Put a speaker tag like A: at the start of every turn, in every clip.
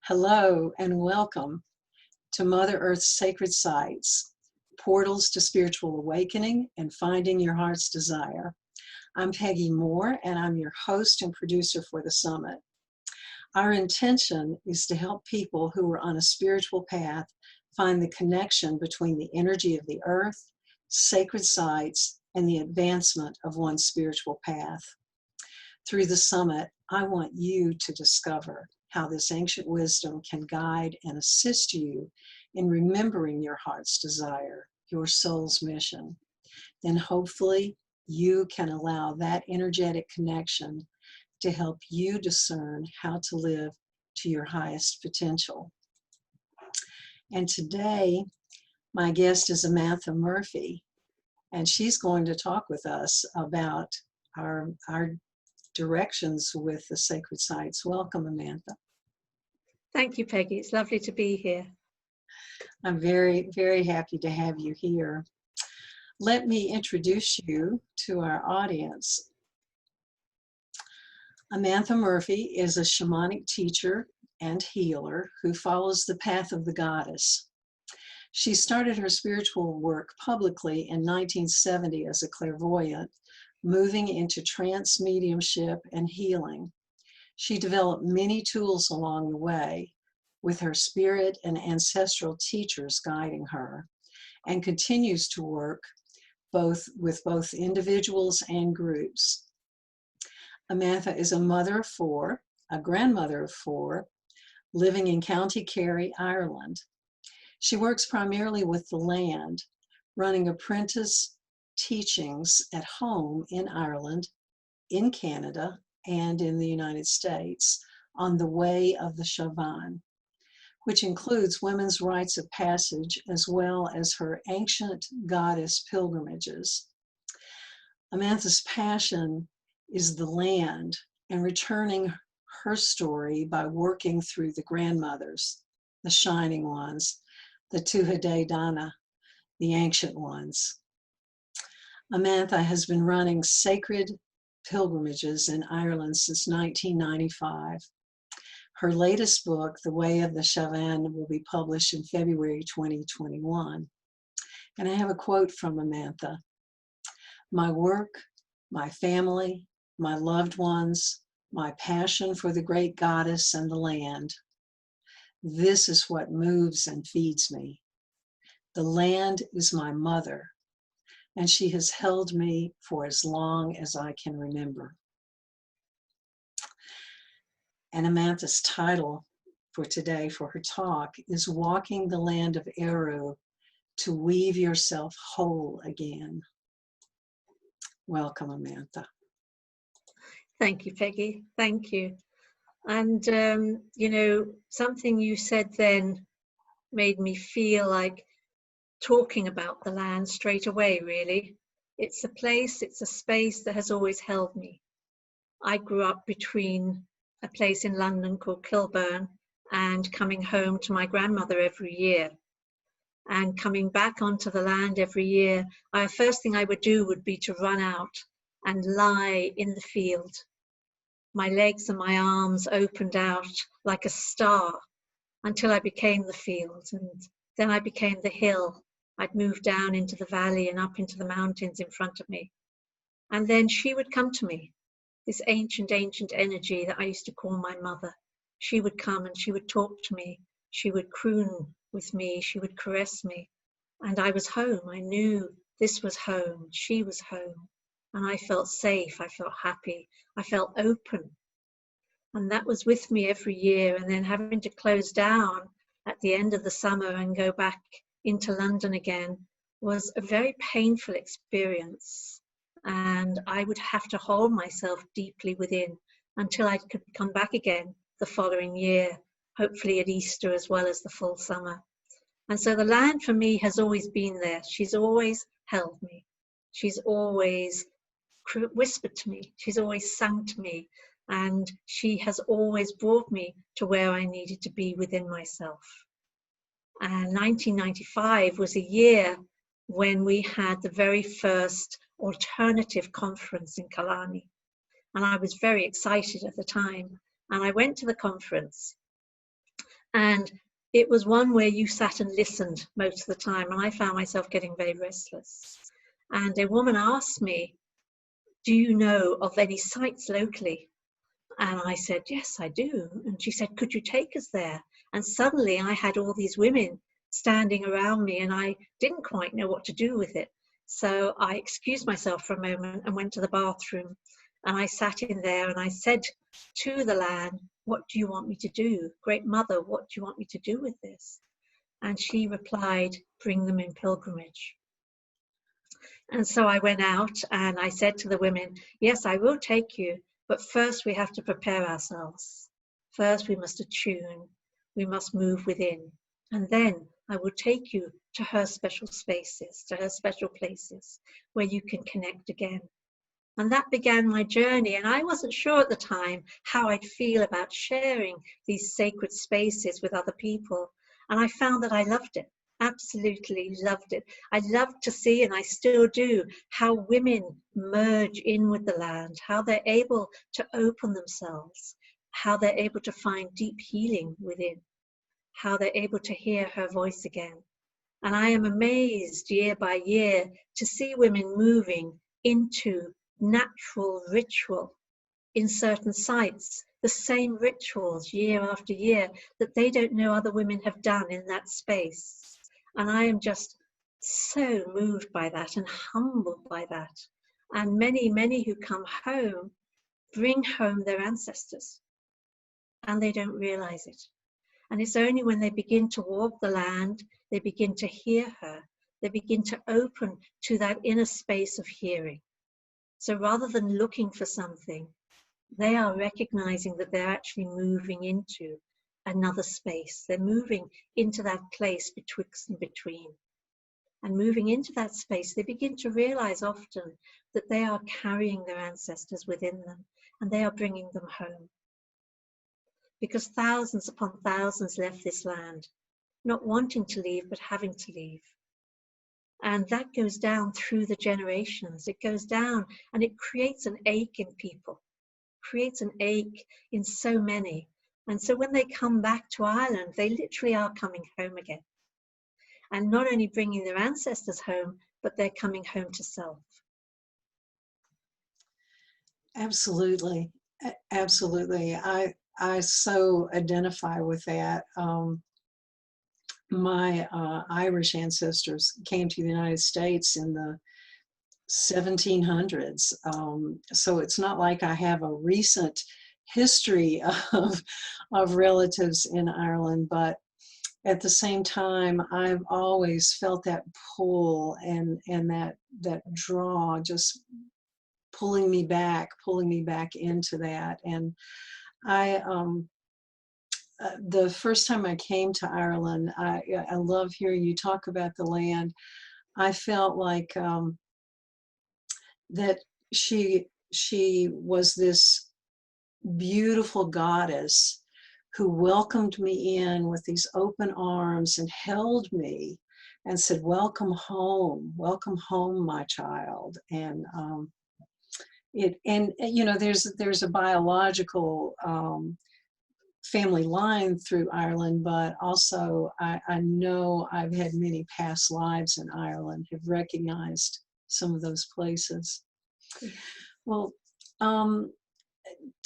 A: Hello and welcome to Mother Earth's sacred sites, portals to spiritual awakening and finding your heart's desire. I'm Peggy Moore and I'm your host and producer for the summit. Our intention is to help people who are on a spiritual path find the connection between the energy of the earth, sacred sites, and the advancement of one's spiritual path. Through the summit, I want you to discover how this ancient wisdom can guide and assist you in remembering your heart's desire, your soul's mission. Then hopefully you can allow that energetic connection to help you discern how to live to your highest potential. And today, my guest is Amantha Murphy, and she's going to talk with us about our directions with the sacred sites. Welcome, Amantha.
B: Thank you, Peggy. It's lovely to be here.
A: I'm very, very happy to have you here. Let me introduce you to our audience. Amantha Murphy is a shamanic teacher and healer who follows the path of the goddess. She started her spiritual work publicly in 1970 as a clairvoyant, moving into trance mediumship and healing. She developed many tools along the way, with her spirit and ancestral teachers guiding her, and continues to work with both individuals and groups. Amantha is a mother of four, a grandmother of four, living in County Kerry, Ireland. She works primarily with the land, running apprentice teachings at home in Ireland, in Canada, and in the United States on the way of the Seabhean, which includes women's rites of passage as well as her ancient goddess pilgrimages. Amantha's passion is the land and returning her story by working through the grandmothers, the shining ones, the Tuhade Dana, the ancient ones. Amantha has been running sacred pilgrimages in Ireland since 1995. Her latest book, The Way of the Seabhean, will be published in February 2021. And I have a quote from Amantha. "My work, my family, my loved ones, my passion for the great goddess and the land. This is what moves and feeds me. The land is my mother, and she has held me for as long as I can remember." And Amantha's title for today for her talk is Walking the Land of Eru to Weave Yourself Whole Again. Welcome, Amantha.
B: Thank you, Peggy. Thank you. And, you know, something you said then made me feel like talking about the land straight away, really. It's a place, it's a space that has always held me. I grew up between a place in London called Kilburn and coming home to my grandmother every year. And coming back onto the land every year, the first thing I would do would be to run out and lie in the field. My legs and my arms opened out like a star until I became the field, and then I became the hill. I'd move down into the valley and up into the mountains in front of me. And then she would come to me, this ancient energy that I used to call my mother. She would come and she would talk to me. She would croon with me. She would caress me. And I was home. I knew this was home. She was home. And I felt safe. I felt happy. I felt open. And that was with me every year. And then having to close down at the end of the summer and go back into London again was a very painful experience. And I would have to hold myself deeply within until I could come back again the following year, hopefully at Easter as well as the full summer. And so the land for me has always been there. She's always held me. She's always whispered to me. She's always sung to me. And she has always brought me to where I needed to be within myself. And 1995 was a year when we had the very first alternative conference in Killarney. And I was very excited at the time. And I went to the conference And it was one where you sat and listened most of the time, and I found myself getting very restless. And a woman asked me, do you know of any sites locally? And I said, yes, I do. And she said, could you take us there? And suddenly I had all these women standing around me, and I didn't quite know what to do with it. So I excused myself for a moment and went to the bathroom. And I sat in there and I said to the land, what do you want me to do? Great Mother, what do you want me to do with this? And she replied, bring them in pilgrimage. And so I went out and I said to the women, yes, I will take you, but first we have to prepare ourselves. First we must attune, we must move within. And then I will take you to her special spaces, to her special places where you can connect again. And that began my journey. And I wasn't sure at the time how I'd feel about sharing these sacred spaces with other people. And I found that I loved it, absolutely loved it. I loved to see, and I still do, how women merge in with the land, how they're able to open themselves, how they're able to find deep healing within, how they're able to hear her voice again. And I am amazed year by year to see women moving into natural ritual in certain sites, the same rituals year after year that they don't know other women have done in that space. And I am just so moved by that and humbled by that. And many, many who come home bring home their ancestors, and they don't realize it. And it's only when they begin to walk the land, they begin to hear her, they begin to open to that inner space of hearing. So rather than looking for something, they are recognizing that they're actually moving into another space. They're moving into that place betwixt and between. And moving into that space, they begin to realize often that they are carrying their ancestors within them, and they are bringing them home. Because thousands upon thousands left this land, not wanting to leave, but having to leave. And that goes down through the generations. It goes down and it creates an ache in people, creates an ache in so many. And so when they come back to Ireland, they literally are coming home again. And not only bringing their ancestors home, but they're coming home to self.
A: Absolutely. Absolutely. I so identify with that. My Irish ancestors came to the United States in the 1700s. So it's not like I have a recent history of relatives in Ireland, but at the same time, I've always felt that pull and that draw just pulling me back into that. And I the first time I came to Ireland, I love hearing you talk about the land. I felt like that she was this beautiful goddess who welcomed me in with these open arms and held me and said, welcome home, my child. And you know, there's a biological family line through Ireland, but also I know I've had many past lives in Ireland, have recognized some of those places. Well,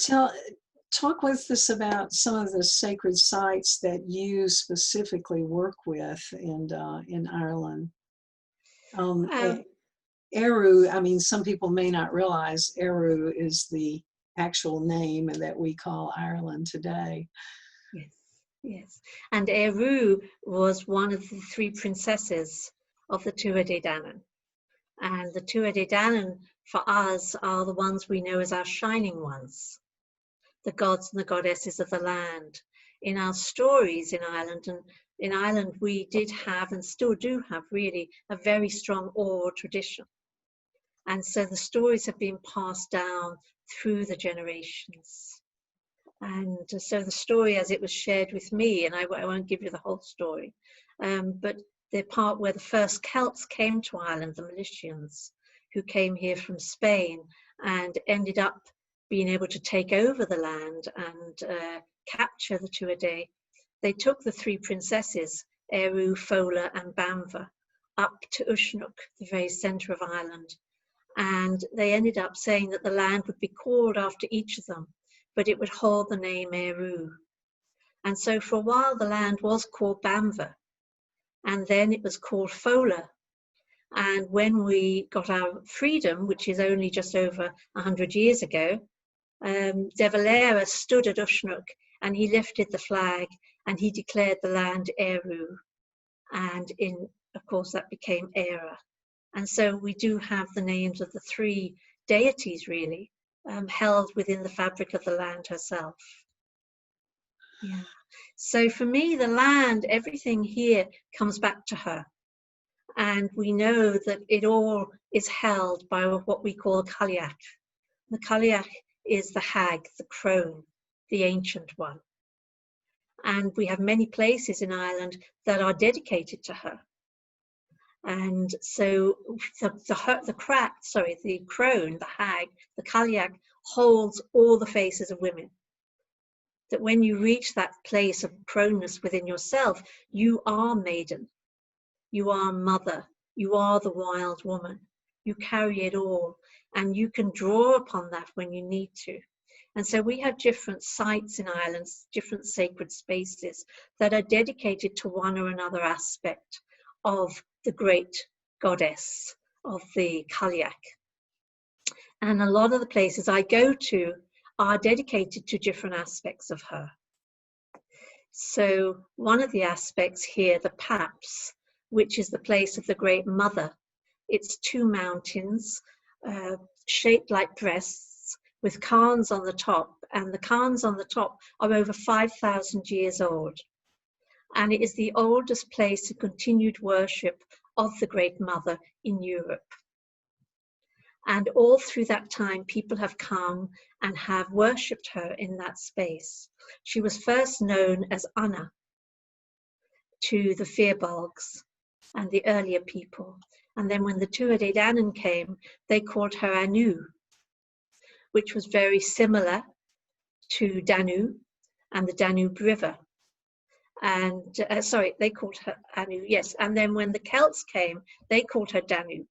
A: talk with us about some of the sacred sites that you specifically work with in Ireland. Eru, I mean, some people may not realize Eru is the actual name that we call Ireland today.
B: Yes, yes. And Eru was one of the three princesses of the Tuatha Dé Danann. And the Tuatha Dé Danann, for us, are the ones we know as our shining ones, the gods and the goddesses of the land. In our stories in Ireland, and in Ireland we did have and still do have really a very strong oral tradition. And so the stories have been passed down through the generations. And so the story as it was shared with me, and I won't give you the whole story, but the part where the first Celts came to Ireland, the Milesians, who came here from Spain and ended up being able to take over the land and capture the Tuatha Dé, they took the three princesses, Eru, Fola and Banva, up to Uisneach, the very centre of Ireland. And they ended up saying that the land would be called after each of them, but it would hold the name Eru. And so for a while the land was called Banva, and then it was called Fola. And when we got our freedom, which is only just over 100 years ago, De Valera stood at Uisneach and he lifted the flag and he declared the land Eru. And of course, that became Era. And so we do have the names of the three deities, really, held within the fabric of the land herself. Yeah. So for me, the land, everything here comes back to her. And we know that it all is held by what we call Cailleach. The Cailleach is the hag, the crone, the ancient one. And we have many places in Ireland that are dedicated to her. And so the crone, the hag, the Cailleach holds all the faces of women. That when you reach that place of proneness within yourself, you are maiden, you are mother, you are the wild woman. You carry it all, and you can draw upon that when you need to. And so we have different sites in Ireland, different sacred spaces that are dedicated to one or another aspect of the great goddess of the Cailleach. And a lot of the places I go to are dedicated to different aspects of her. So one of the aspects here, the Paps, which is the place of the Great Mother, it's two mountains shaped like breasts with cairns on the top, and the cairns on the top are over 5,000 years old. And it is the oldest place of continued worship of the Great Mother in Europe. And all through that time, people have come and have worshipped her in that space. She was first known as Anna to the Firbolgs and the earlier people. And then when the Tuatha Dé Danann came, they called her Anu, which was very similar to Danu and the Danube River. And they called her Anu, yes. And then when the Celts came, they called her Danu,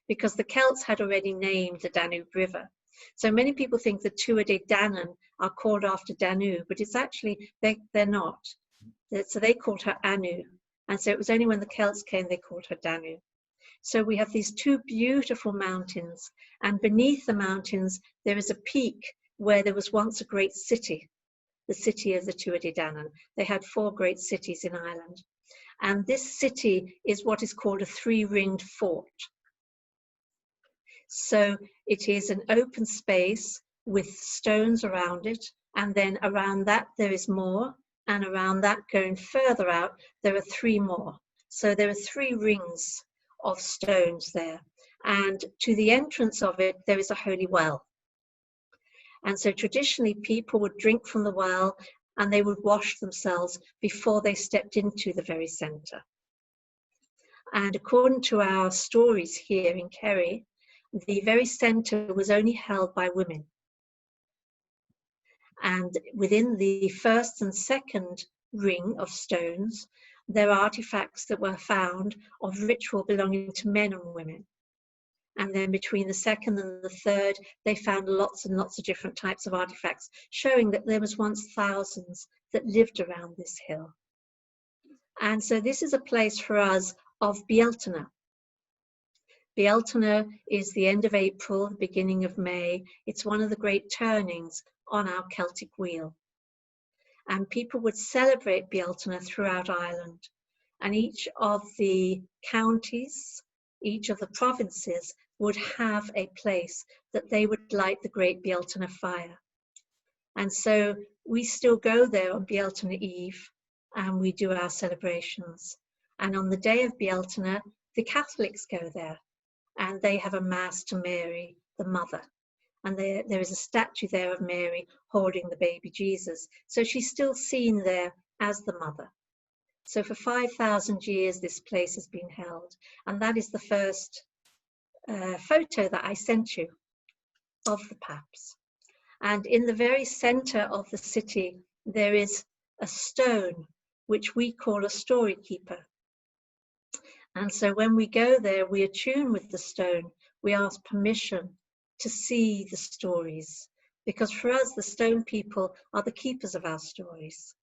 B: because the Celts had already named the Danube River. So many people think the Tuatha Dé Danann are called after Danu, but it's actually, they're not. So they called her Anu. And so it was only when the Celts came, they called her Danu. So we have these two beautiful mountains, and beneath the mountains, there is a peak where there was once a great city, the city of the Tuatha Dé Danann. They had 4 great cities in Ireland. And this city is what is called a 3-ringed fort. So it is an open space with stones around it, and then around that there is more, and around that going further out there are 3 more. So there are 3 rings of stones there, and to the entrance of it there is a holy well. And so traditionally people would drink from the well and they would wash themselves before they stepped into the very centre. And according to our stories here in Kerry, the very centre was only held by women. And within the first and second ring of stones, there are artifacts that were found of ritual belonging to men and women. And then between the second and the third, they found lots and lots of different types of artifacts, showing that there was once thousands that lived around this hill. And so this is a place for us of Bealtaine. Bealtaine is the end of April, the beginning of May. It's one of the great turnings on our Celtic wheel. And people would celebrate Bealtaine throughout Ireland. And each of the counties, each of the provinces would have a place that they would light the great Bealtaine fire. And so we still go there on Bealtaine Eve and we do our celebrations. And on the day of Bealtaine, the Catholics go there and they have a mass to Mary, the mother. And there is a statue there of Mary holding the baby Jesus. So she's still seen there as the mother. So for 5,000 years, this place has been held. And that is the first photo that I sent you of the Paps. And in the very center of the city, there is a stone which we call a story keeper. And so when we go there, we attune with the stone. We ask permission to see the stories, because for us, the stone people are the keepers of our stories.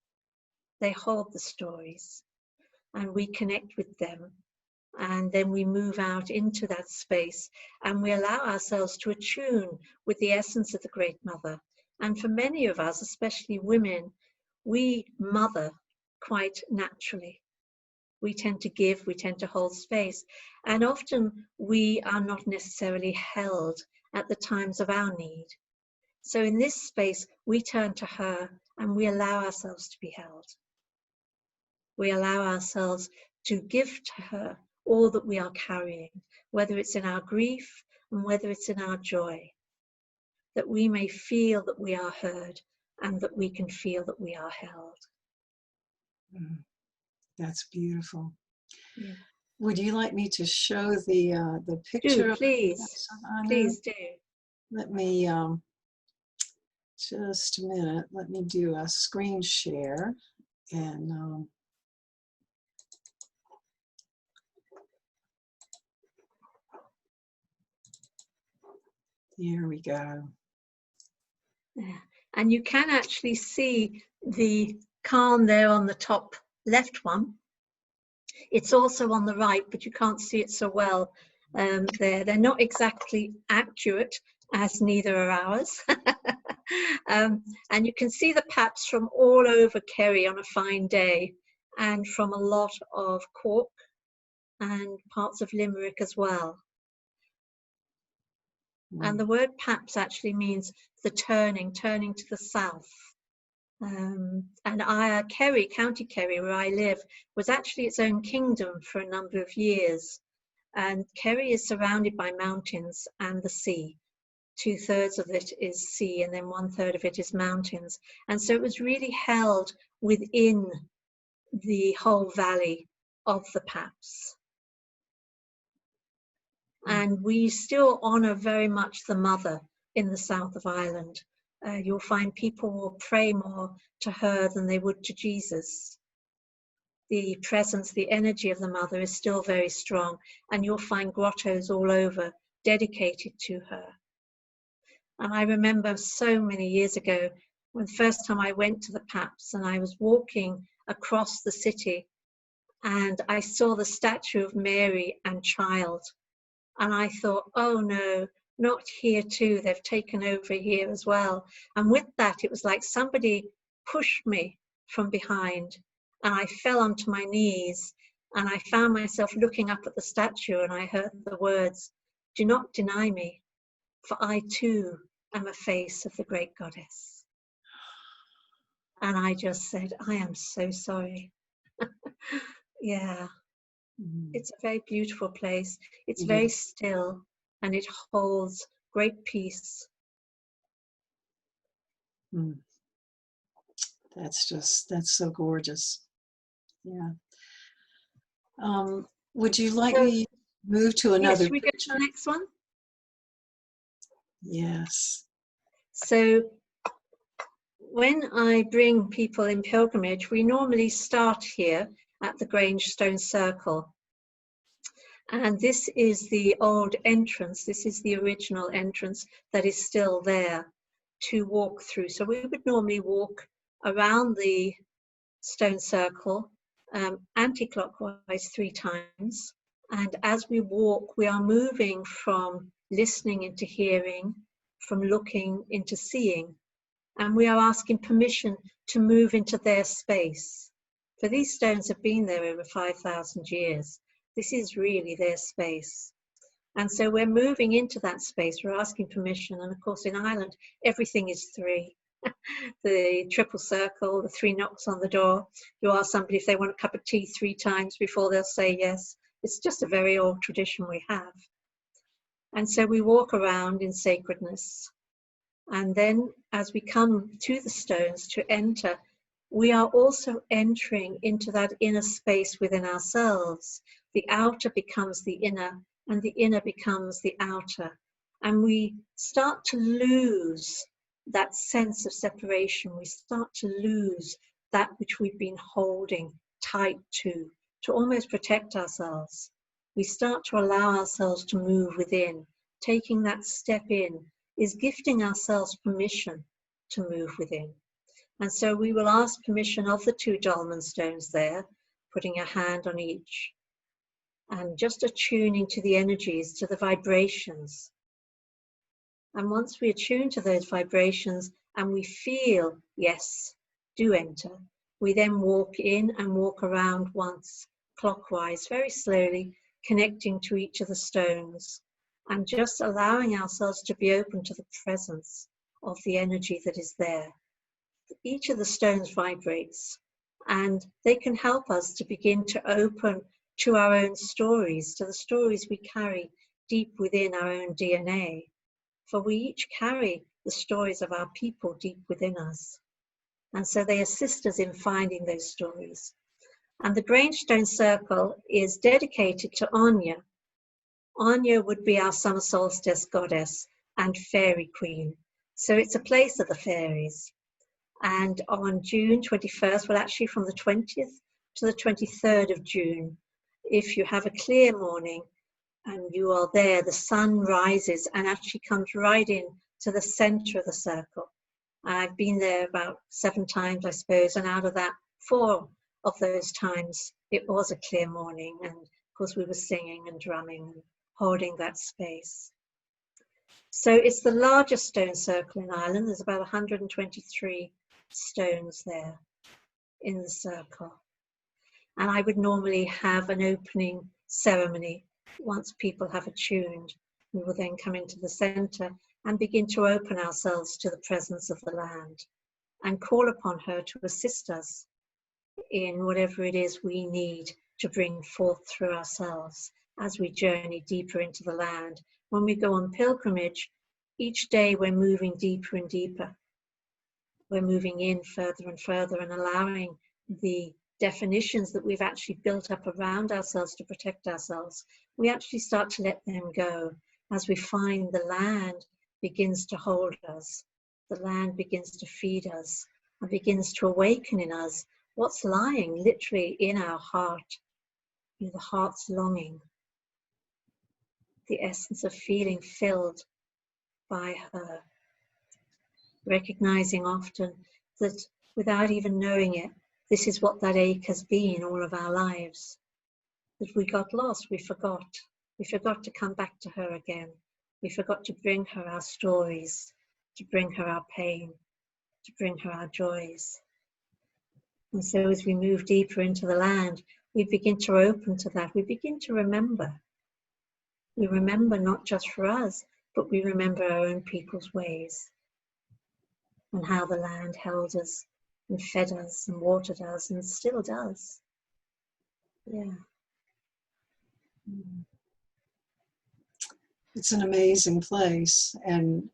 B: They hold the stories, and we connect with them. And then we move out into that space, and we allow ourselves to attune with the essence of the Great Mother. And for many of us, especially women, we mother quite naturally. We tend to give, we tend to hold space, and often we are not necessarily held at the times of our need. So in this space, we turn to her and we allow ourselves to be held. We allow ourselves to give to her all that we are carrying, whether it's in our grief and whether it's in our joy, that we may feel that we are heard and that we can feel that we are held.
A: That's beautiful.
B: Yeah.
A: Would you like me to show the picture?
B: Do, please. Please do.
A: Let me, just a minute, let me do a screen share, and here we go.
B: Yeah. And you can actually see the cairn there on the top left one. It's also on the right, but you can't see it so well there. They're not exactly accurate, as neither are ours. And you can see the paps from all over Kerry on a fine day, and from a lot of Cork and parts of Limerick as well. And the word paps actually means the turning to the south. And Kerry, County Kerry, where I live, was actually its own kingdom for a number of years. And Kerry is surrounded by mountains and the sea. 2/3 of it is sea, and then 1/3 of it is mountains. And so it was really held within the whole valley of the Paps. And we still honour very much the mother in the south of Ireland. You'll find people will pray more to her than they would to Jesus. The presence, the energy of the mother is still very strong, and you'll find grottos all over dedicated to her. And I remember so many years ago, when the first time I went to the Paps, and I was walking across the city, and I saw the statue of Mary and child. And I thought, oh no, not here too. They've taken over here as well. And with that, it was like somebody pushed me from behind, and I fell onto my knees, and I found myself looking up at the statue, and I heard the words, "Do not deny me, for I too am a face of the great goddess." And I just said, I am so sorry. Yeah. It's a very beautiful place. It's very still, and it holds great peace.
A: That's so gorgeous. Yeah. Would you like me to move to another?
B: Yes, should we go to the next one?
A: Yes.
B: So when I bring people in pilgrimage, we normally start here at the Grainstone Circle. And this is the old entrance. This is the original entrance that is still there to walk through. So we would normally walk around the stone circle anti-clockwise 3 times. And as we walk, we are moving from listening into hearing, from looking into seeing. And we are asking permission to move into their space. For these stones have been there over 5,000 years. This is really their space. And so we're moving into that space, we're asking permission. And of course in Ireland, everything is 3. The triple circle, the 3 knocks on the door. You ask somebody if they want a cup of tea 3 times before they'll say yes. It's just a very old tradition we have. And so we walk around in sacredness. And then as we come to the stones to enter, we are also entering into that inner space within ourselves. The outer becomes the inner, and the inner becomes the outer. And we start to lose that sense of separation. We start to lose that which we've been holding tight to almost protect ourselves. We start to allow ourselves to move within. Taking that step in is gifting ourselves permission to move within. And so we will ask permission of the 2 dolmen stones there, putting a hand on each, and just attuning to the energies, to the vibrations. And once we attune to those vibrations and we feel, yes, do enter, we then walk in and walk around once clockwise, very slowly, connecting to each of the stones and just allowing ourselves to be open to the presence of the energy that is there. Each of the stones vibrates, and they can help us to begin to open to our own stories, to the stories we carry deep within our own DNA. For we each carry the stories of our people deep within us. And so they assist us in finding those stories. And the Grainstone Circle is dedicated to Anya. Anya would be our summer solstice goddess and fairy queen. So it's a place of the fairies. And on June 21st, well, actually from the 20th to the 23rd of June, if you have a clear morning and you are there, the sun rises and actually comes right in to the center of the circle. I've been there about 7 times, I suppose, and out of that, 4 of those times, it was a clear morning. And of course, we were singing and drumming and holding that space. So it's the largest stone circle in Ireland. There's about 123 stones there in the circle. And I would normally have an opening ceremony once people have attuned. We will then come into the center and begin to open ourselves to the presence of the land and call upon her to assist us in whatever it is we need to bring forth through ourselves as we journey deeper into the land. When we go on pilgrimage, each day we're moving deeper and deeper. We're moving in further and further and allowing the definitions that we've actually built up around ourselves to protect ourselves. We actually start to let them go as we find the land begins to hold us. The land begins to feed us and begins to awaken in us what's lying literally in our heart, the heart's longing, the essence of feeling filled by her. Recognizing often that without even knowing it, this is what that ache has been all of our lives. That we got lost, we forgot. We forgot to come back to her again. We forgot to bring her our stories, to bring her our pain, to bring her our joys. And so as we move deeper into the land, we begin to open to that. We begin to remember. We remember not just for us, but we remember our own people's ways and how the land held us and fed us and watered us and still does. Yeah.
A: It's an amazing place, and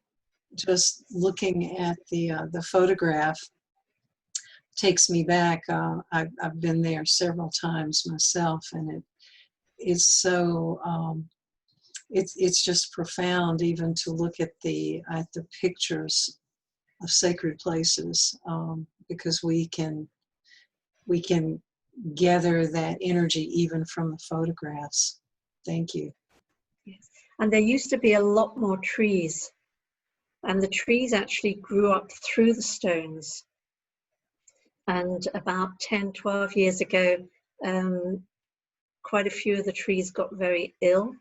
A: just looking at the photograph takes me back. I've been there several times myself, and it's so it's just profound even to look at the pictures of sacred places, because we can gather that energy even from the photographs. Thank you.
B: Yes. And there used to be a lot more trees, and the trees actually grew up through the stones. And about 10, 12 years ago, quite a few of the trees got very ill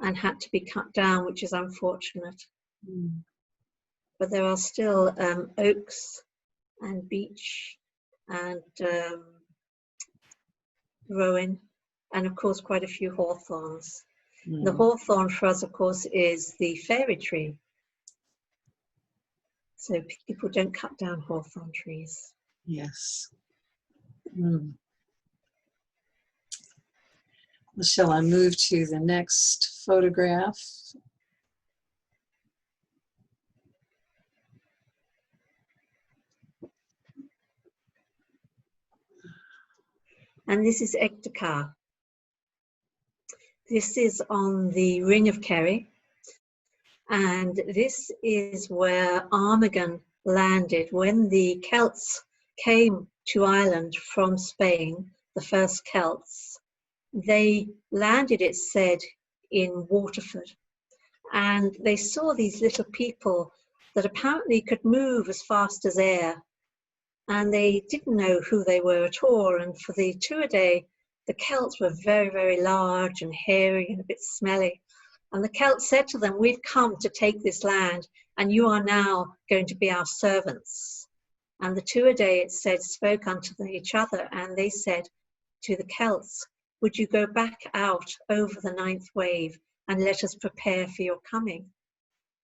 B: and had to be cut down, which is unfortunate.
A: Mm.
B: But there are still oaks and beech and rowan, and of course quite a few hawthorns. Mm. The hawthorn for us, of course, is the fairy tree. So people don't cut down hawthorn trees.
A: Yes. Mm. Well, shall I move to the next photograph?
B: And this is Ectocar. This is on the Ring of Kerry. And this is where Armagon landed when the Celts came to Ireland from Spain, the first Celts. They landed, it said, in Waterford, and they saw these little people that apparently could move as fast as air, and they didn't know who they were at all. And for the Tuatha, the Celts were very, very large and hairy and a bit smelly. And the Celts said to them, "We've come to take this land, and you are now going to be our servants." And the Tuatha, it said, spoke unto each other, and they said to the Celts, "Would you go back out over the ninth wave and let us prepare for your coming?"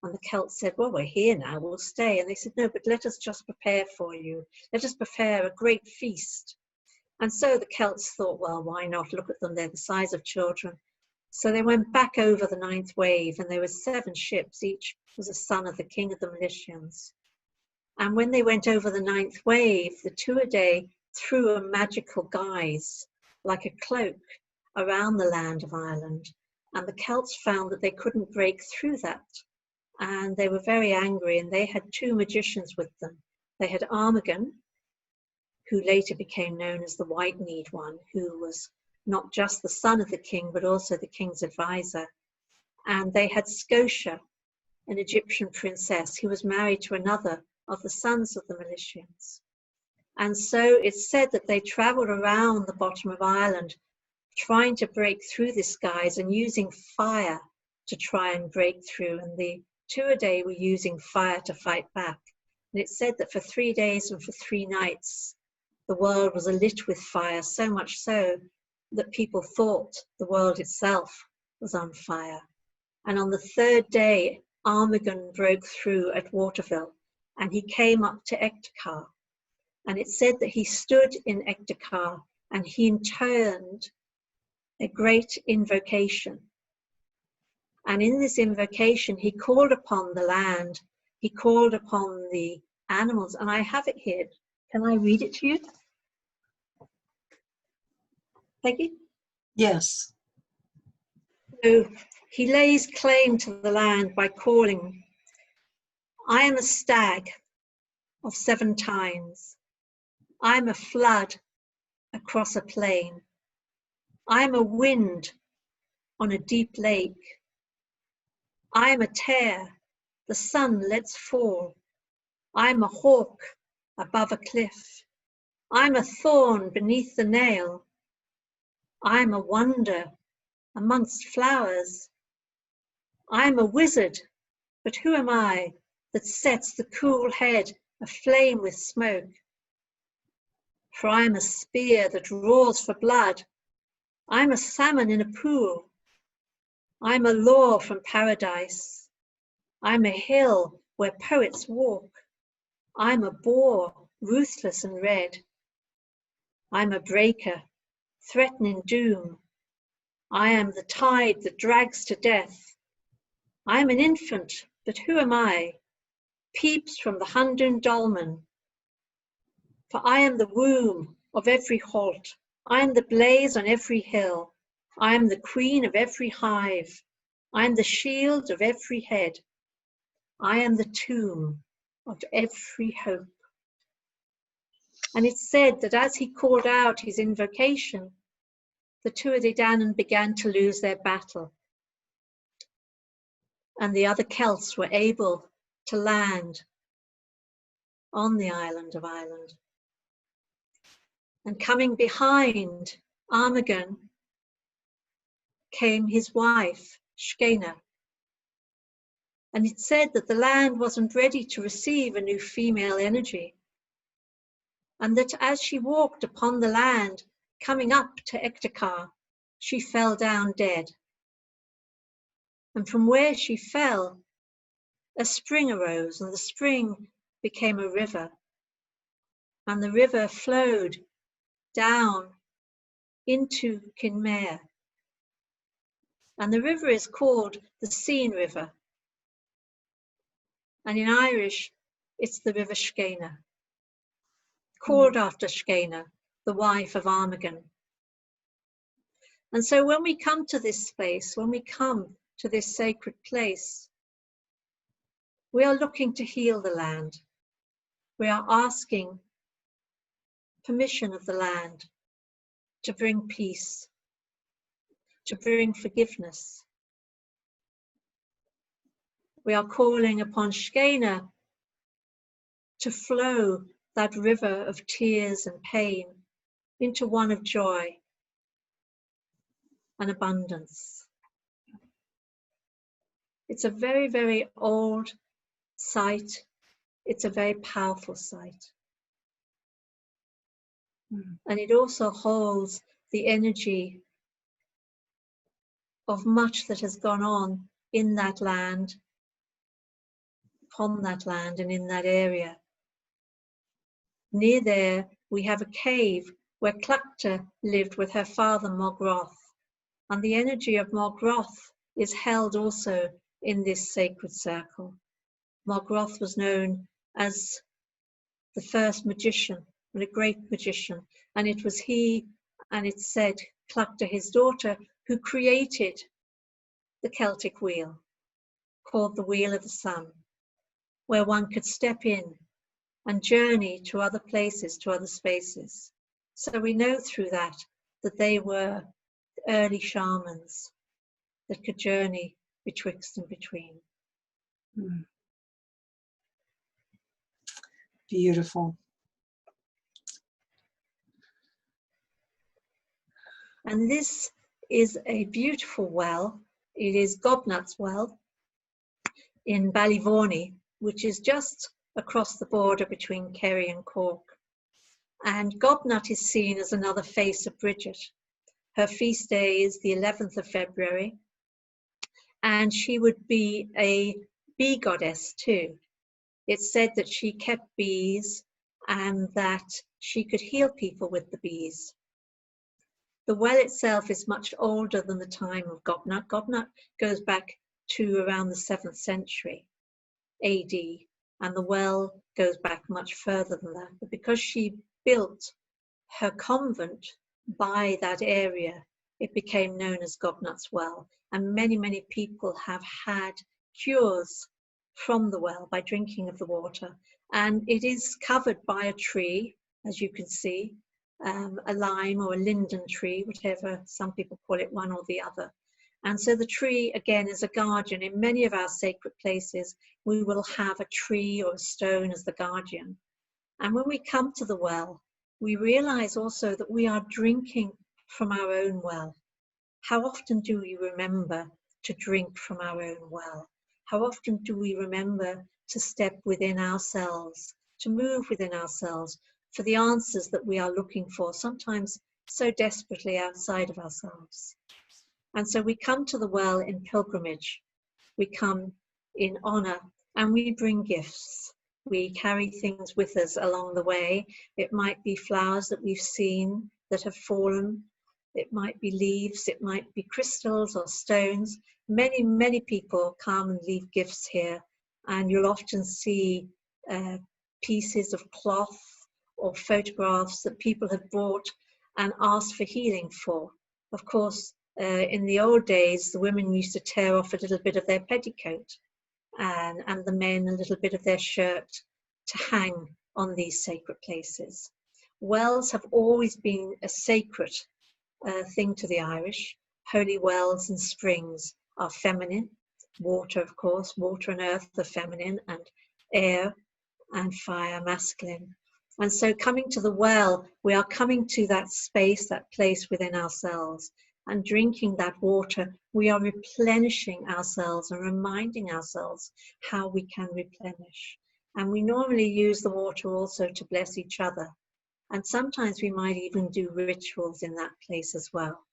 B: And the Celts said, "Well, we're here now, we'll stay." And they said, "No, but let us just prepare for you. Let us prepare a great feast." And so the Celts thought, well, why not? Look at them, they're the size of children. So they went back over the ninth wave, and there were 7 ships. Each was a son of the king of the Milesians. And when they went over the ninth wave, the Tuatha threw a magical guise, like a cloak, around the land of Ireland. And the Celts found that they couldn't break through that. And they were very angry, and they had 2 magicians with them. They had Armagon, who later became known as the White-kneed one, who was not just the son of the king, but also the king's advisor. And they had Scotia, an Egyptian princess who was married to another of the sons of the Milesians. And so it's said that they traveled around the bottom of Ireland, trying to break through this guise and using fire to try and break through. And the Tuatha were using fire to fight back. And it's said that for 3 days and for 3 nights, the world was alit with fire, so much so that people thought the world itself was on fire. And on the 3rd day, Armagon broke through at Waterville, and he came up to Ectocar. And it said that he stood in Ectocar, and he intoned a great invocation. And in this invocation, he called upon the land, he called upon the animals, and I have it here. Can I read it to you? Peggy?
A: Yes.
B: So he lays claim to the land by calling, "I am a stag of 7 tines. I am a flood across a plain. I am a wind on a deep lake. I am a tear the sun lets fall. I am a hawk above a cliff. I am a thorn beneath the nail. I am a wonder amongst flowers. I am a wizard, but who am I that sets the cool head aflame with smoke? For I am a spear that roars for blood. I am a salmon in a pool. I am a law from paradise. I am a hill where poets walk. I am a boar, ruthless and red. I am a breaker, threatening doom. I am the tide that drags to death. I am an infant, but who am I? Peeps from the Hundun dolmen. For I am the womb of every halt. I am the blaze on every hill. I am the queen of every hive. I am the shield of every head. I am the tomb of every hope. And it's said that as he called out his invocation, the Tuatha Danann began to lose their battle. And the other Celts were able to land on the island of Ireland. And coming behind Armagon came his wife, Shkena. And it said that the land wasn't ready to receive a new female energy. And that as she walked upon the land, coming up to Ectocar, she fell down dead. And from where she fell, a spring arose, and the spring became a river. And the river flowed down into Kinmare. And the river is called the Seine River. And in Irish, it's the River Shkena, called after Shkena, the wife of Armagon. And so when we come to this space, when we come to this sacred place, we are looking to heal the land. We are asking permission of the land to bring peace, to bring forgiveness. We are calling upon Shkena to flow that river of tears and pain into one of joy and abundance. It's a very, very old site. It's a very powerful site. And it also holds the energy of much that has gone on in that land, upon that land and in that area. Near there, we have a cave where Clucta lived with her father Mogroth. And the energy of Mogroth is held also in this sacred circle. Mogroth was known as the first magician, and a great magician. And it was he, and it said, Clucta, his daughter, who created the Celtic wheel, called the Wheel of the Sun, where one could step in and journey to other places, to other spaces. So we know through that they were early shamans that could journey betwixt and between.
A: Beautiful.
B: And this is a beautiful well. It is Gobnut's well in Ballyvorney, which is just across the border between Kerry and Cork. And Gobnut is seen as another face of Bridget. Her feast day is the 11th of February, and she would be a bee goddess too. It's said that she kept bees and that she could heal people with the bees. The well itself is much older than the time of Gobnut. Gobnut goes back to around the 7th century AD, and the well goes back much further than that. But because she built her convent by that area, it became known as Gobnut's Well. And many, many people have had cures from the well by drinking of the water. And it is covered by a tree, as you can see, a lime or a linden tree, whatever some people call it, one or the other. And so the tree, again, is a guardian. In many of our sacred places, we will have a tree or a stone as the guardian. And when we come to the well, we realize also that we are drinking from our own well. How often do we remember to drink from our own well? How often do we remember to step within ourselves, to move within ourselves for the answers that we are looking for, sometimes so desperately outside of ourselves? And so we come to the well in pilgrimage. We come in honor, and we bring gifts. We carry things with us along the way. It might be flowers that we've seen that have fallen. It might be leaves. It might be crystals or stones. Many, many people come and leave gifts here. And you'll often see pieces of cloth or photographs that people have brought and asked for healing for. Of course, in the old days, the women used to tear off a little bit of their petticoat, and the men a little bit of their shirt to hang on these sacred places. Wells have always been a sacred thing to the Irish. Holy wells and springs are feminine. Water, of course, water and earth are feminine, and air and fire masculine. And so coming to the well, we are coming to that space, that place within ourselves. And drinking that water, we are replenishing ourselves and reminding ourselves how we can replenish. And we normally use the water also to bless each other. And sometimes we might even do rituals in that place as well.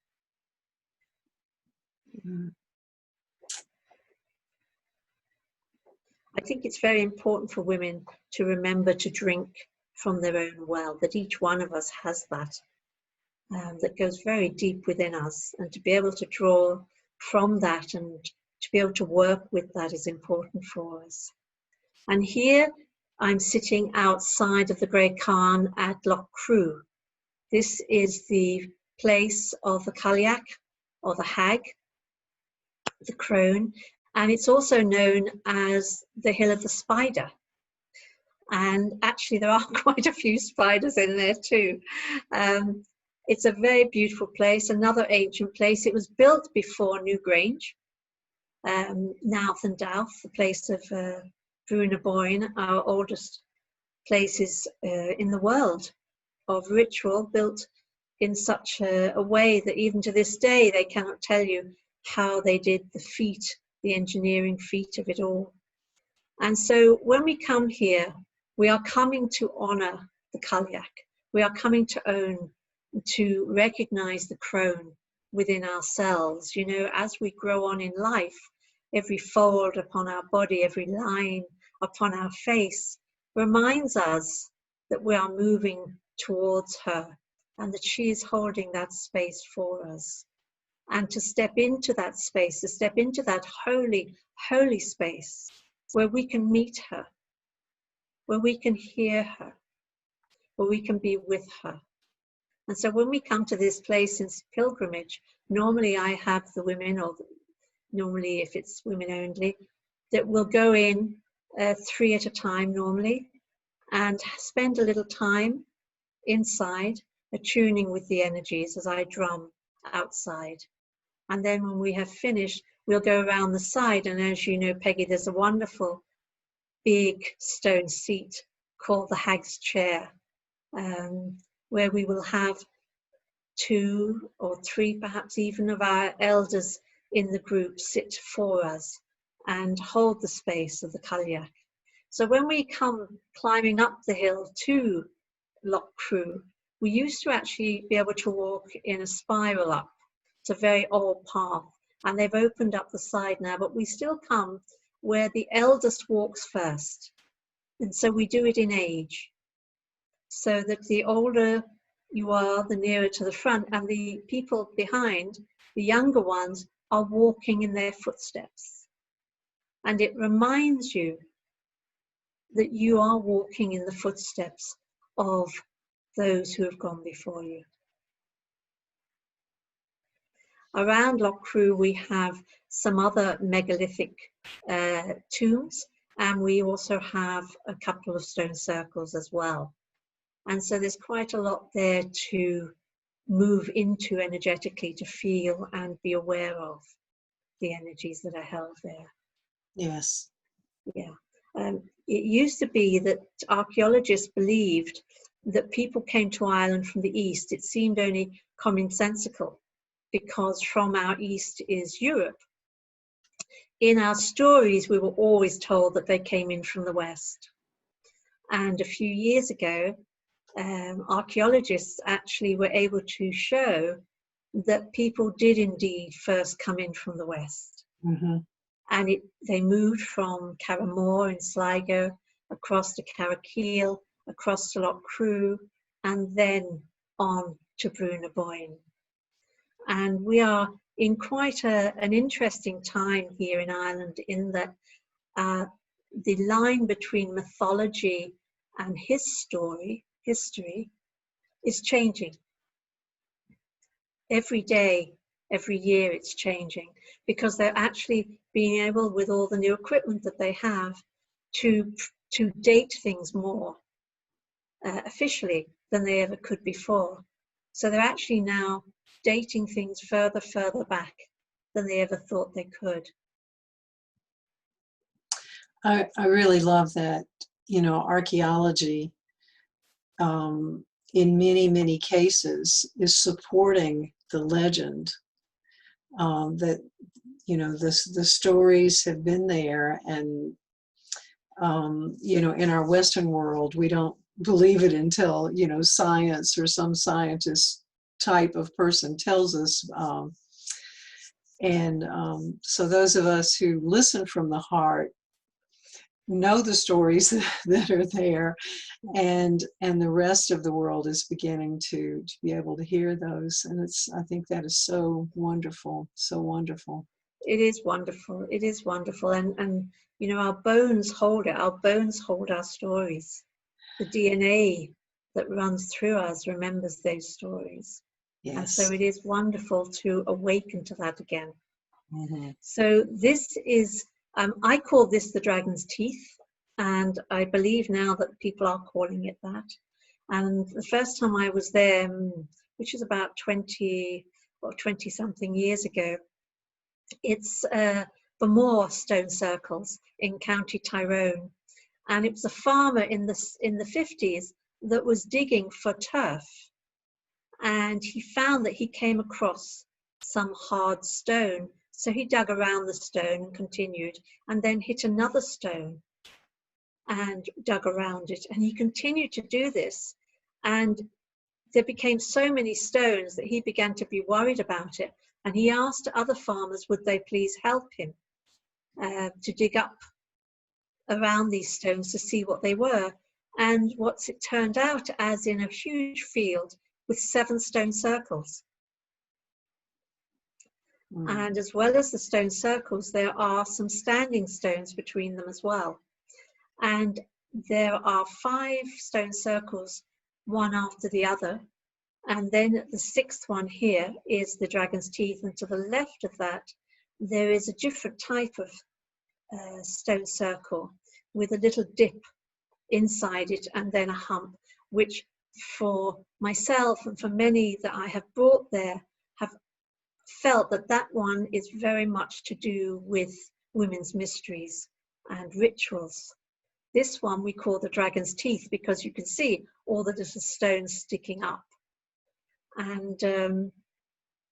B: I think it's very important for women to remember to drink from their own well, that each one of us has that. That goes very deep within us, and to be able to draw from that and to be able to work with that is important for us. And here I'm sitting outside of the Grey Carn at Loch Crew. This is the place of the Cailleach, or the hag, the crone, and it's also known as the Hill of the Spider. And actually there are quite a few spiders in there too. It's a very beautiful place, another ancient place. It was built before New Grange, Nouth and Douth, the place of Bruna Boyne, our oldest places in the world of ritual, built in such a way that even to this day they cannot tell you how they did the feat, the engineering feat of it all. And so when we come here, we are coming to honor the Kalyak. We are coming to own, to recognize the crone within ourselves. You know, as we grow on in life, every fold upon our body, every line upon our face reminds us that we are moving towards her and that she is holding that space for us. And to step into that space, to step into that holy, holy space where we can meet her, where we can hear her, where we can be with her. And so when we come to this place in pilgrimage, normally I have the women, or normally if it's women only, that will go in 3 at a time normally and spend a little time inside, attuning with the energies as I drum outside. And then when we have finished, we'll go around the side. And as you know, Peggy, there's a wonderful big stone seat called the Hag's Chair, where we will have 2 or 3, perhaps even of our elders in the group sit for us and hold the space of the Kalyak. So when we come climbing up the hill to Loch Crew, we used to actually be able to walk in a spiral up. It's a very old path, and they've opened up the side now, but we still come where the eldest walks first. And so we do it in age, so that the older you are, the nearer to the front, and the people behind, the younger ones, are walking in their footsteps. And it reminds you that you are walking in the footsteps of those who have gone before you. Around Loch Crew, we have some other megalithic tombs, and we also have a couple of stone circles as well. And so there's quite a lot there to move into energetically, to feel and be aware of the energies that are held there.
A: Yes.
B: Yeah. It used to be that archaeologists believed that people came to Ireland from the east. It seemed only commonsensical, because from our east is Europe. In our stories, we were always told that they came in from the west. And a few years ago, archaeologists actually were able to show that people did indeed first come in from the west.
A: Mm-hmm.
B: And they moved from Carramore in Sligo, across to Carrowkeel, across to Loch Crew, and then on to Bruna Boyne. And we are in quite an interesting time here in Ireland, in that the line between mythology and history is changing. Every day, every year it's changing, because they're actually being able, with all the new equipment that they have, to date things more officially than they ever could before. So they're actually now dating things further back than they ever thought they could.
A: I really love that, you know, archaeology in many cases is supporting the legend, that, you know, the stories have been there, and you know, in our Western world, we don't believe it until, you know, science or some scientist type of person tells us. So those of us who listen from the heart know the stories that are there, and the rest of the world is beginning to be able to hear those. And I think that is so wonderful, so wonderful.
B: It is wonderful. It is wonderful. And you know, our bones hold it. Our bones hold our stories. The DNA that runs through us remembers those stories.
A: Yes.
B: And so it is wonderful to awaken to that again.
A: Mm-hmm.
B: So this is, I call this the dragon's teeth. And I believe now that people are calling it that. And the first time I was there, which is about 20 or 20 something years ago, it's the Moor Stone Circles in County Tyrone. And it was a farmer in the 50s that was digging for turf. And he found that he came across some hard stone. So he dug around the stone and continued, and then hit another stone and dug around it. And he continued to do this. And there became so many stones that he began to be worried about it. And he asked other farmers, would they please help him to dig up around these stones to see what they were. And what's it turned out as in a huge field with 7 stone circles. And as well as the stone circles, there are some standing stones between them as well. And there are 5 stone circles, one after the other. And then the 6th one here is the Dragon's Teeth. And to the left of that, there is a different type of stone circle with a little dip inside it and then a hump, which for myself and for many that I have brought there have felt that that one is very much to do with women's mysteries and rituals. This one we call the Dragon's Teeth because you can see all the little stones sticking up. And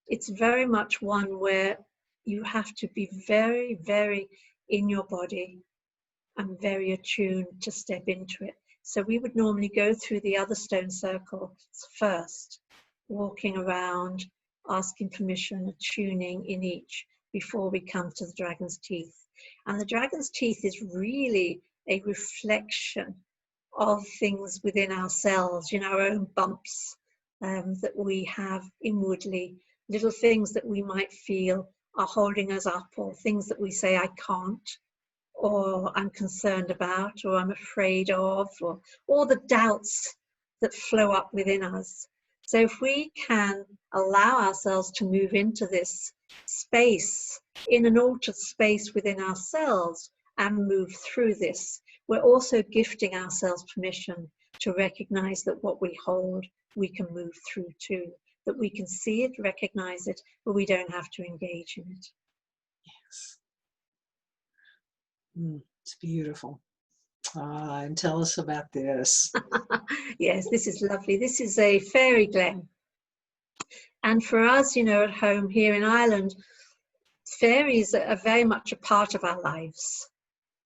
B: it's very much one where you have to be very, very in your body and very attuned to step into it. So we would normally go through the other stone circles first, walking around, asking permission, attuning in each before we come to the Dragon's Teeth. And the Dragon's Teeth is really a reflection of things within ourselves, you know, our own bumps that we have inwardly, little things that we might feel are holding us up, or things that we say, I can't, or I'm concerned about, or I'm afraid of, or all the doubts that flow up within us. So if we can allow ourselves to move into this space, in an altered space within ourselves, and move through this, we're also gifting ourselves permission to recognize that what we hold, we can move through too, that we can see it, recognize it, but we don't have to engage in it.
A: Yes. It's beautiful. And tell us about this.
B: Yes, this is lovely. This is a fairy glen. And for us, you know, at home here in Ireland, fairies are very much a part of our lives.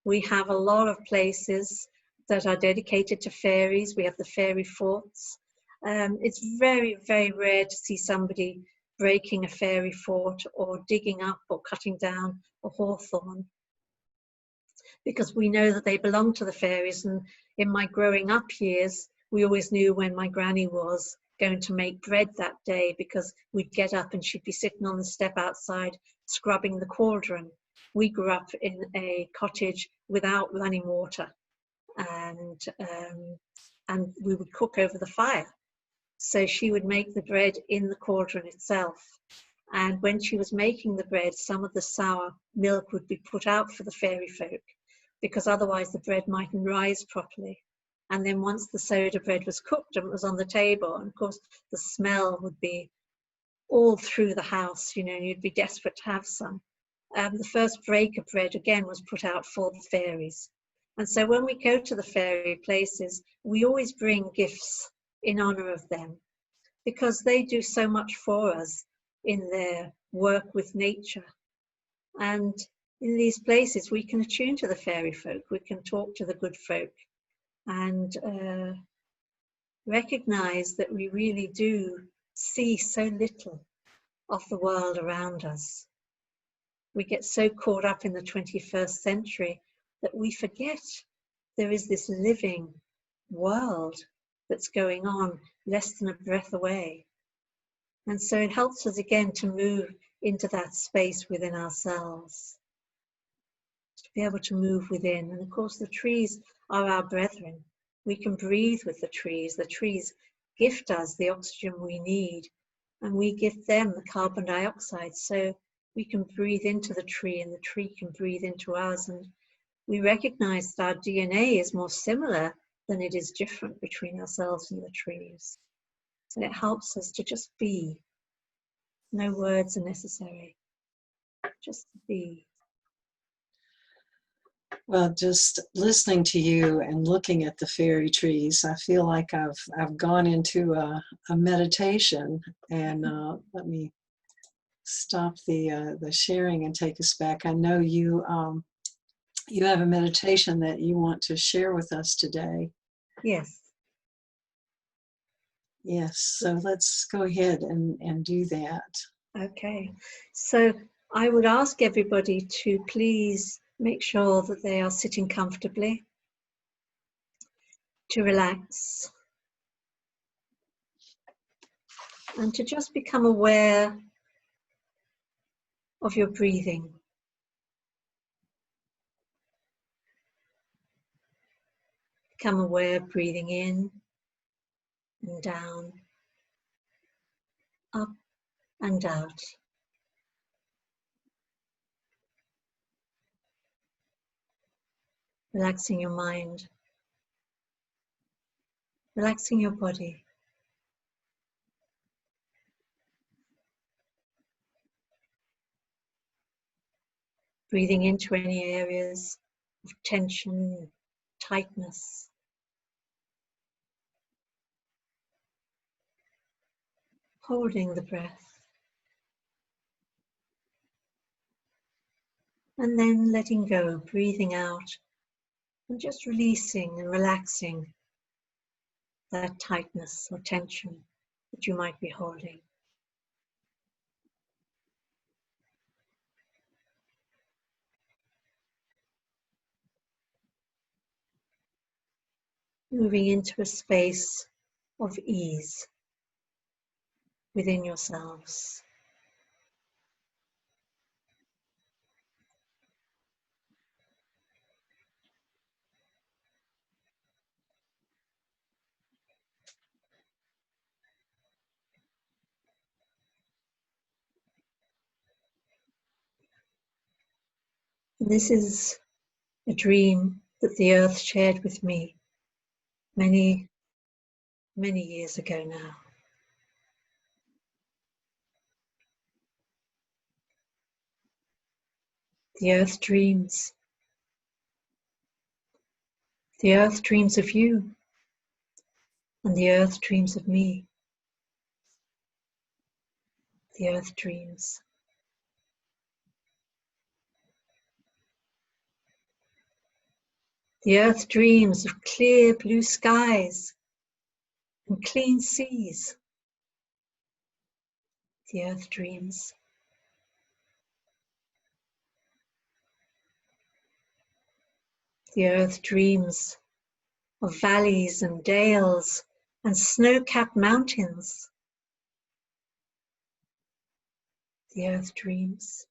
B: We have a lot of places that are dedicated to fairies. We have the fairy forts. It's very, very rare to see somebody breaking a fairy fort or digging up or cutting down a hawthorn, because we know that they belong to the fairies. And in my growing up years, we always knew when my granny was going to make bread that day, because we'd get up and she'd be sitting on the step outside scrubbing the cauldron. We grew up in a cottage without running water, and we would cook over the fire. So she would make the bread in the cauldron itself. And when she was making the bread, some of the sour milk would be put out for the fairy folk, because otherwise the bread mightn't rise properly. And then once the soda bread was cooked and it was on the table, and of course the smell would be all through the house, you know, and you'd be desperate to have some. The first break of bread again was put out for the fairies. And so when we go to the fairy places, we always bring gifts in honor of them, because they do so much for us in their work with nature. And in these places, we can attune to the fairy folk, we can talk to the good folk, and recognize that we really do see so little of the world around us. We get so caught up in the 21st century that we forget there is this living world that's going on less than a breath away. And so it helps us again to move into that space within ourselves, to be able to move within. And of course the trees are our brethren. We can breathe with the trees. The trees gift us the oxygen we need, and we give them the carbon dioxide. So we can breathe into the tree, and the tree can breathe into us. And we recognize that our DNA is more similar than it is different between ourselves and the trees. And it helps us to just be. No words are necessary, just be.
A: Well, just listening to you and looking at the fairy trees, I feel like I've gone into a meditation. And let me stop the sharing and take us back. I know you you have a meditation that you want to share with us today.
B: Yes.
A: Yes, so let's go ahead and do that.
B: Okay. So I would ask everybody to please make sure that they are sitting comfortably, to relax, and to just become aware of your breathing. Become aware of breathing in and down, up and out. Relaxing your mind, relaxing your body. Breathing into any areas of tension, tightness. Holding the breath. And then letting go, breathing out, and just releasing and relaxing that tightness or tension that you might be holding. Moving into a space of ease within yourselves. This is a dream that the earth shared with me many, many years ago now. The earth dreams. The earth dreams of you, and the earth dreams of me. The earth dreams. The earth dreams of clear blue skies and clean seas. The earth dreams. The earth dreams of valleys and dales and snow-capped mountains. The earth dreams.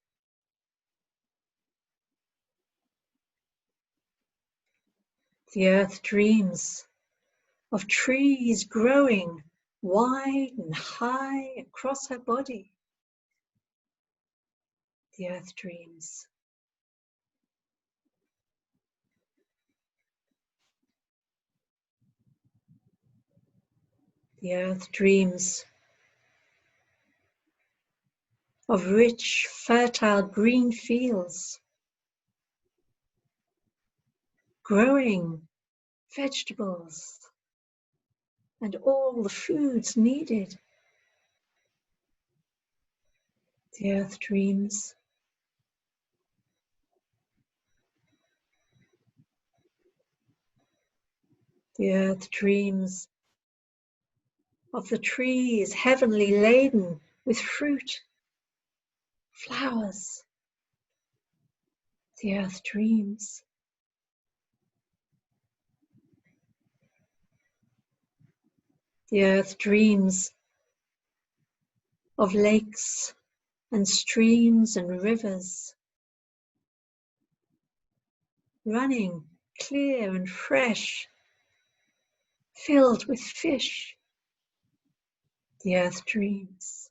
B: The earth dreams of trees growing wide and high across her body. The earth dreams. The earth dreams of rich, fertile green fields, growing vegetables and all the foods needed. The earth dreams. The earth dreams of the trees heavenly laden with fruit, flowers. The earth dreams. The earth dreams of lakes and streams and rivers, running clear and fresh, filled with fish. The earth dreams.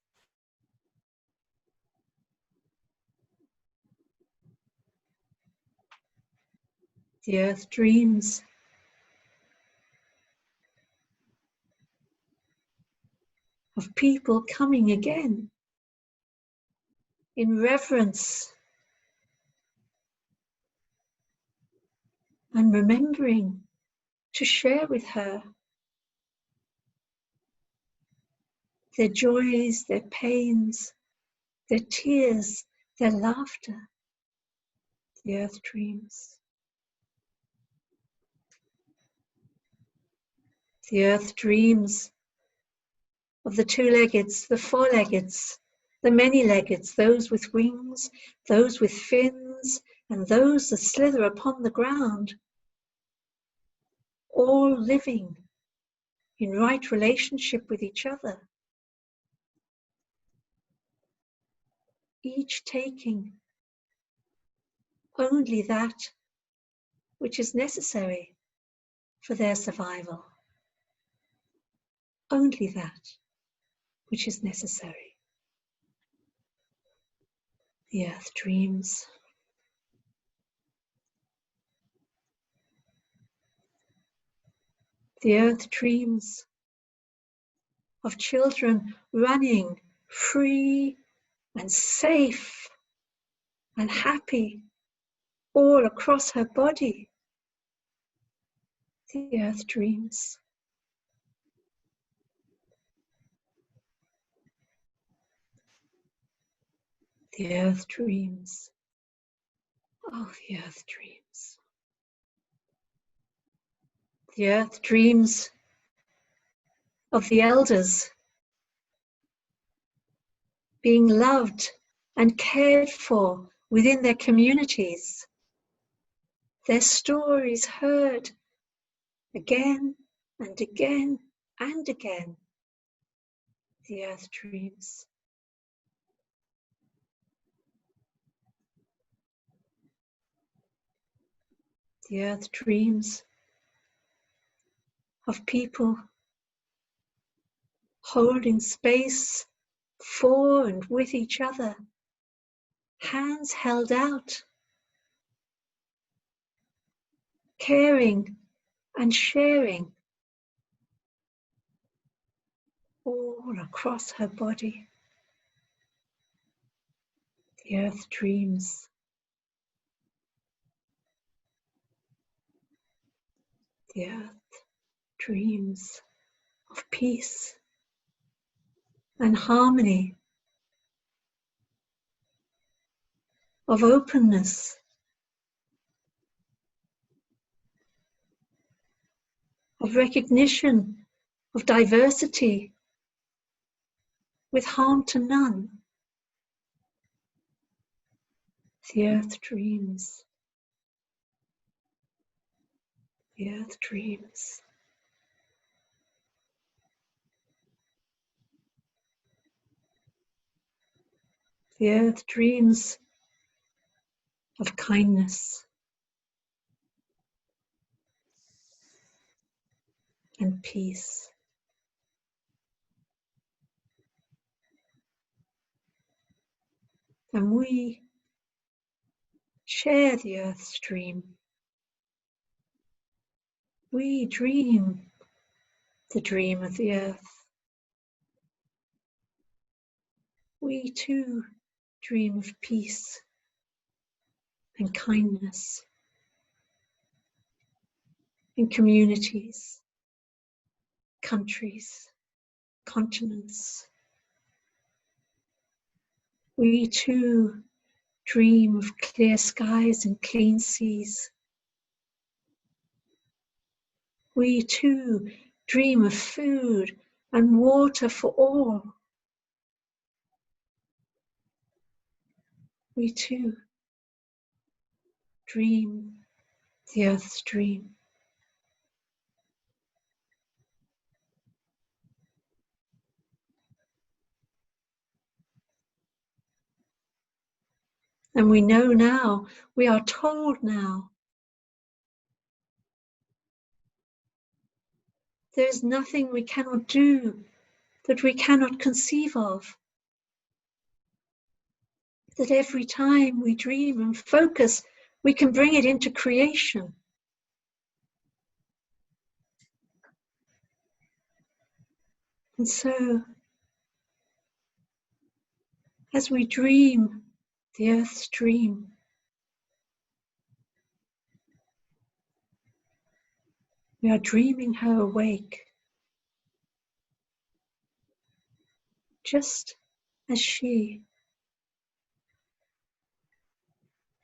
B: The earth dreams of people coming again in reverence and remembering to share with her their joys, their pains, their tears, their laughter. The earth dreams. The earth dreams of the two-leggeds, the four-leggeds, the many-leggeds, those with wings, those with fins, and those that slither upon the ground, all living in right relationship with each other, each taking only that which is necessary for their survival, only that which is necessary. The earth dreams. The earth dreams of children running free and safe and happy all across her body. The earth dreams. The earth dreams. Oh, the earth dreams. The earth dreams of the elders being loved and cared for within their communities, their stories heard again and again and again. The earth dreams. The earth dreams of people holding space for and with each other, hands held out, caring and sharing all across her body. The earth dreams. The earth dreams of peace and harmony, of openness, of recognition of diversity with harm to none. The earth dreams. The earth dreams. The earth dreams of kindness and peace. And we share the earth's dream. We dream the dream of the earth. We too dream of peace and kindness in communities, countries, continents. We too dream of clear skies and clean seas. We too dream of food and water for all. We too dream the earth's dream. And we know now, we are told now, there is nothing we cannot do that we cannot conceive of. That every time we dream and focus, we can bring it into creation. And so, as we dream the Earth's dream, we are dreaming her awake, just as she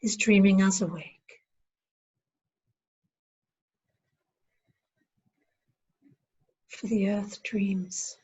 B: is dreaming us awake. For the Earth dreams.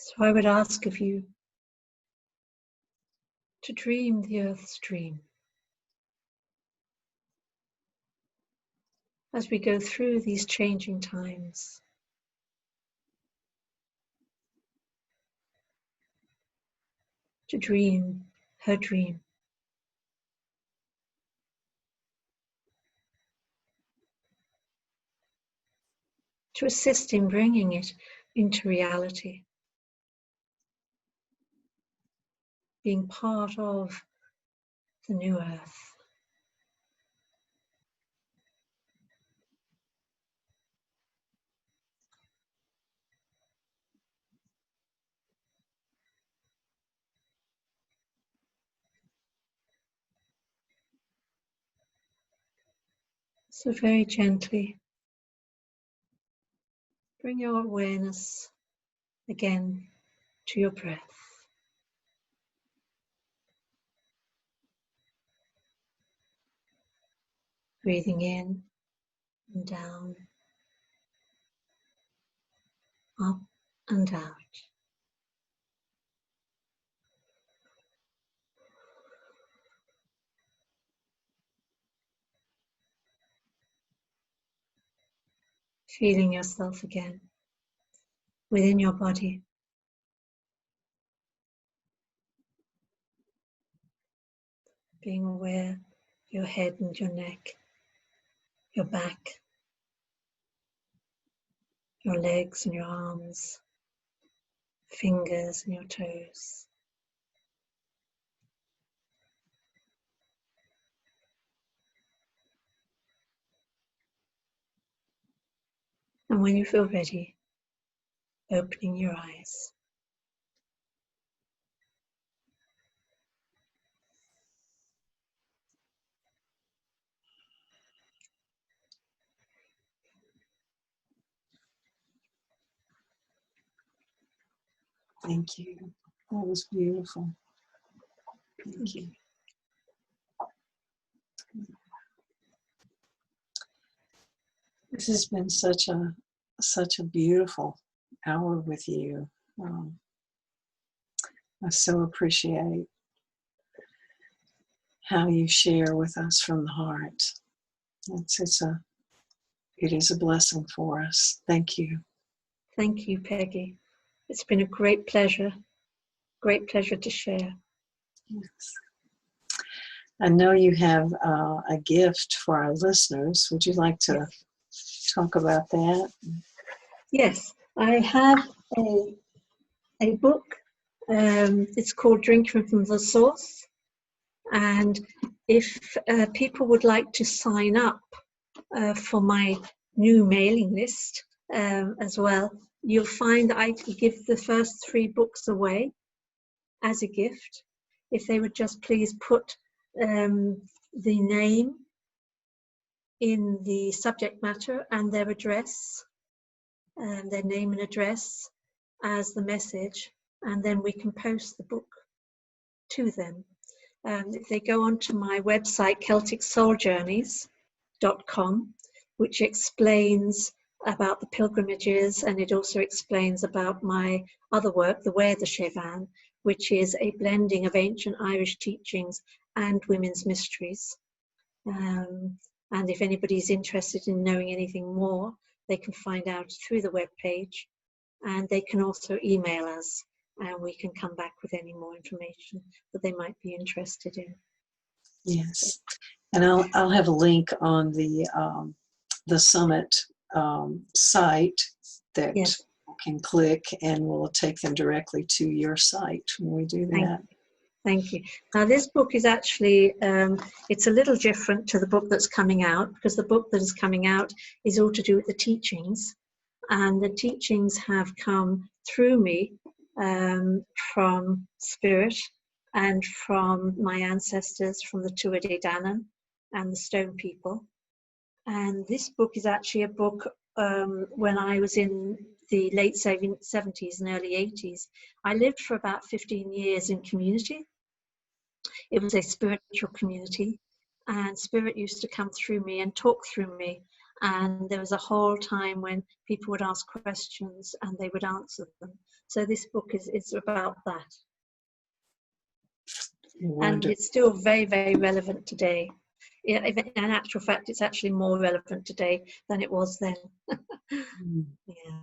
B: So I would ask of you to dream the Earth's dream as we go through these changing times. To dream her dream. To assist in bringing it into reality. Being part of the new Earth. So very gently, bring your awareness again to your breath. Breathing in and down, up and out. Feeling yourself again within your body. Being aware of your head and your neck, your back, your legs and your arms, fingers and your toes. And when you feel ready, opening your eyes.
A: Thank you. That was beautiful. Thank you. This has been such a beautiful hour with you. I so appreciate how you share with us from the heart. It is a blessing for us. Thank you.
B: Thank you, Peggy. It's been a great pleasure to share.
A: Yes. I know you have a gift for our listeners. Would you like to talk about that?
B: Yes, I have a book. It's called Drinking from the Source. And if people would like to sign up for my new mailing list as well, you'll find that I give the first 3 books away as a gift. If they would just please put the name in the subject matter and their address, their name and address as the message, and then we can post the book to them. If they go onto my website, CelticSoulJourneys.com, which explains about the pilgrimages, and it also explains about my other work, The Way of the Seabhean, which is a blending of ancient Irish teachings and women's mysteries. And if anybody's interested in knowing anything more, they can find out through the webpage, and they can also email us, and we can come back with any more information that they might be interested in.
A: Yes, and I'll have a link on the summit site that
B: Yes.
A: you can click, and will take them directly to your site when we do that.
B: Thank you. Now, this book is actually, it's a little different to the book that's coming out, because the book that is coming out is all to do with the teachings. And the teachings have come through me from Spirit and from my ancestors, from the Tuatha Dé Danann and the Stone People. And this book is actually a book when I was in the late 70s and early 80s. I lived for about 15 years in community. It was a spiritual community, and Spirit used to come through me and talk through me. And there was a whole time when people would ask questions and they would answer them. So this book is about that.
A: Wonderful.
B: And it's still very, very relevant today. In actual fact, it's actually more relevant today than it was then. Yeah.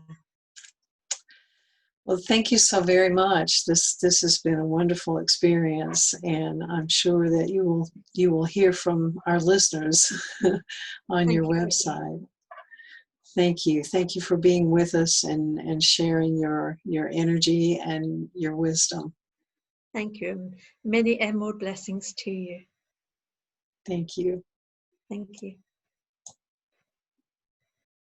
A: Well, thank you so very much. This has been a wonderful experience, and I'm sure that you will hear from our listeners on your website. Thank you. Thank you for being with us and sharing your energy and your wisdom.
B: Thank you. Many and more blessings to you.
A: Thank you.
B: Thank you.